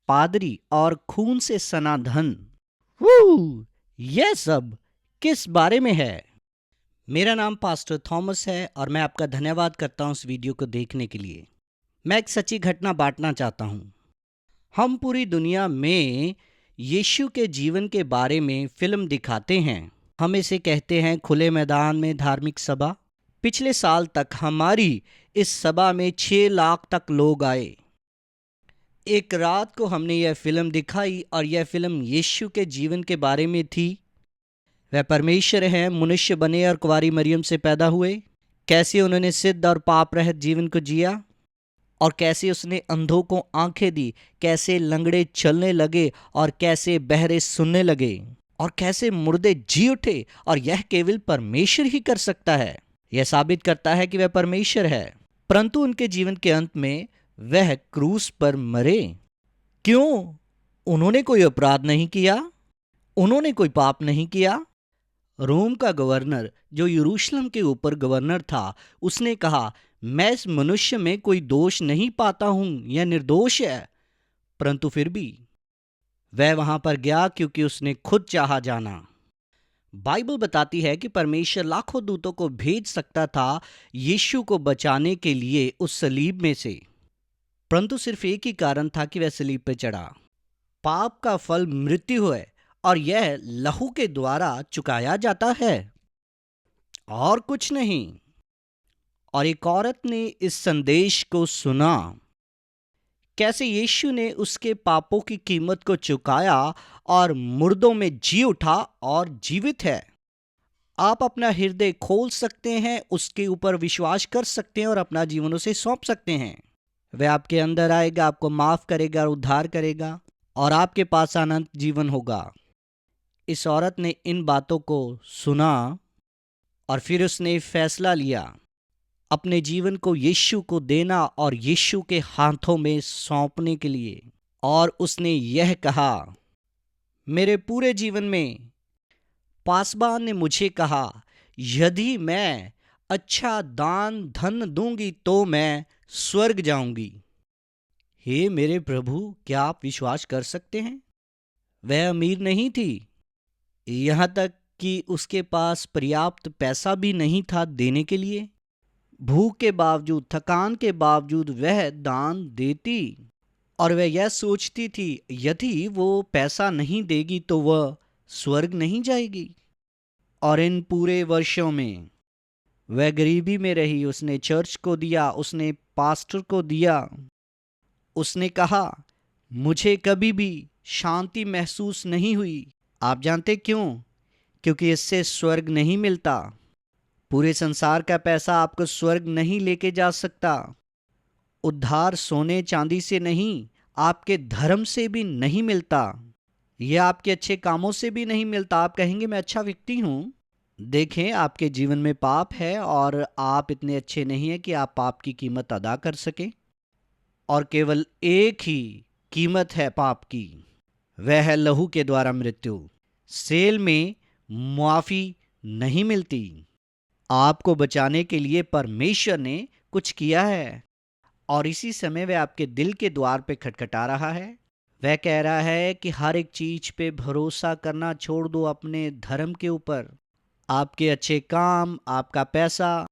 पादरी और खून से सना धन। वो यह सब किस बारे में है? मेरा नाम पास्टर थॉमस है और मैं आपका धन्यवाद करता हूं इस वीडियो को देखने के लिए। मैं एक सच्ची घटना बांटना चाहता हूं। हम पूरी दुनिया में यीशु के जीवन के बारे में फिल्म दिखाते हैं। हम इसे कहते हैं खुले मैदान में धार्मिक सभा। पिछले साल तक हमारी इस सभा में 6 लाख तक लोग आए। एक रात को हमने यह फिल्म दिखाई और यह फिल्म यीशु के जीवन के बारे में थी। वह परमेश्वर हैं, मनुष्य बने और कुंवारी मरियम से पैदा हुए। कैसे उन्होंने सिद्ध और पाप रहित जीवन को जिया और कैसे उसने अंधों को आंखें दी, कैसे लंगड़े चलने लगे और कैसे बहरे सुनने लगे और कैसे मुर्दे जी उठे। और यह केवल परमेश्वर ही कर सकता है। यह साबित करता है कि वह परमेश्वर है। परंतु उनके जीवन के अंत में वह क्रूस पर मरे। क्यों? उन्होंने कोई अपराध नहीं किया, उन्होंने कोई पाप नहीं किया। रोम का गवर्नर, जो यरूशलेम के ऊपर गवर्नर था, उसने कहा, मैं इस मनुष्य में कोई दोष नहीं पाता हूं, यह निर्दोष है। परंतु फिर भी वह वहां पर गया क्योंकि उसने खुद चाहा जाना। बाइबल बताती है कि परमेश्वर लाखों दूतों को भेज सकता था यीशु को बचाने के लिए उस सलीब में से, परंतु सिर्फ एक ही कारण था कि वह सलीब पर चढ़ा। पाप का फल मृत्यु है और यह लहू के द्वारा चुकाया जाता है और कुछ नहीं। और एक औरत ने इस संदेश को सुना, कैसे यीशु ने उसके पापों की कीमत को चुकाया और मुर्दों में जी उठा और जीवित है। आप अपना हृदय खोल सकते हैं, उसके ऊपर विश्वास कर सकते हैं और अपना जीवन उसे सौंप सकते हैं। वह आपके अंदर आएगा, आपको माफ करेगा और उद्धार करेगा और आपके पास अनंत जीवन होगा। इस औरत ने इन बातों को सुना और फिर उसने फैसला लिया अपने जीवन को यीशु को देना और यीशु के हाथों में सौंपने के लिए। और उसने यह कहा, मेरे पूरे जीवन में पासबान ने मुझे कहा, यदि मैं अच्छा दान धन दूंगी तो मैं स्वर्ग जाऊंगी। हे मेरे प्रभु, क्या आप विश्वास कर सकते हैं? वह अमीर नहीं थी, यहां तक कि उसके पास पर्याप्त पैसा भी नहीं था देने के लिए। भूख के बावजूद, थकान के बावजूद वह दान देती और वह यह सोचती थी, यदि वो पैसा नहीं देगी तो वह स्वर्ग नहीं जाएगी। और इन पूरे वर्षों में वह गरीबी में रही। उसने चर्च को दिया, उसने पास्टर को दिया। उसने कहा, मुझे कभी भी शांति महसूस नहीं हुई। आप जानते क्यों? क्योंकि इससे स्वर्ग नहीं मिलता। पूरे संसार का पैसा आपको स्वर्ग नहीं लेके जा सकता। उद्धार सोने चांदी से नहीं, आपके धर्म से भी नहीं मिलता। यह आपके अच्छे कामों से भी नहीं मिलता। आप कहेंगे मैं अच्छा व्यक्ति हूं। देखें, आपके जीवन में पाप है और आप इतने अच्छे नहीं हैं कि आप पाप की कीमत अदा कर सकें। और केवल एक ही कीमत है पाप की, वह है लहू के द्वारा मृत्यु। सेल में मुआफी नहीं मिलती। आपको बचाने के लिए परमेश्वर ने कुछ किया है और इसी समय वह आपके दिल के द्वार पे खटखटा रहा है। वह कह रहा है कि हर एक चीज पे भरोसा करना छोड़ दो, अपने धर्म के ऊपर, आपके अच्छे काम, आपका पैसा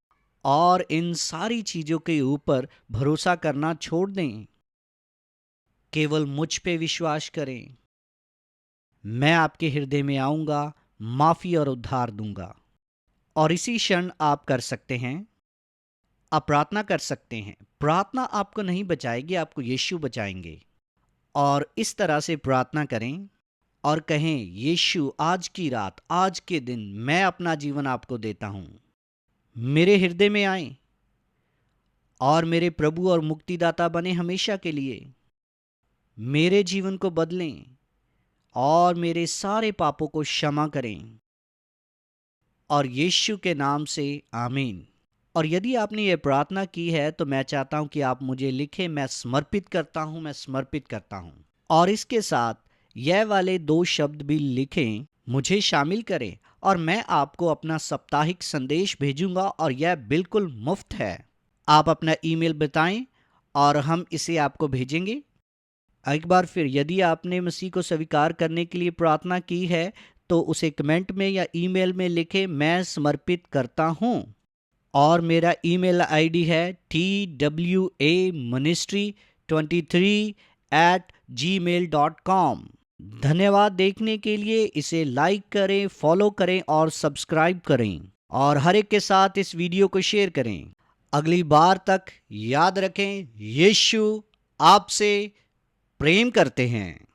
और इन सारी चीजों के ऊपर भरोसा करना छोड़ दें। केवल मुझ पे विश्वास करें। मैं आपके हृदय में आऊंगा, माफी और उद्धार दूंगा। और इसी क्षण आप कर सकते हैं, आप प्रार्थना कर सकते हैं। प्रार्थना आपको नहीं बचाएगी, आपको यीशु बचाएंगे। और इस तरह से प्रार्थना करें और कहें, यीशु आज की रात, आज के दिन मैं अपना जीवन आपको देता हूं। मेरे हृदय में आए और मेरे प्रभु और मुक्तिदाता बने हमेशा के लिए। मेरे जीवन को बदलें और मेरे सारे पापों को क्षमा करें और यीशु के नाम से आमीन। और यदि आपने ये प्रार्थना की है तो मैं चाहता हूं कि आप मुझे लिखें, मैं समर्पित करता हूं, मैं समर्पित करता हूं। और इसके साथ यह वाले 2 शब्द भी लिखें, मुझे शामिल करें और मैं आपको अपना साप्ताहिक संदेश भेजूंगा और यह बिल्कुल मुफ्त है। आप अपना ईमेल बताएं और हम इसे आपको भेजेंगे। एक बार फिर, यदि आपने मसीह को स्वीकार करने के लिए प्रार्थना की है तो उसे कमेंट में या ईमेल में लिखें, मैं समर्पित करता हूँ। और मेरा ईमेल आईडी है twaministry23@gmail.com। धन्यवाद देखने के लिए। इसे लाइक करें, फॉलो करें और सब्सक्राइब करें, और हर एक के साथ इस वीडियो को शेयर करें। अगली बार तक याद रखें, यीशु आपसे प्रेम करते हैं।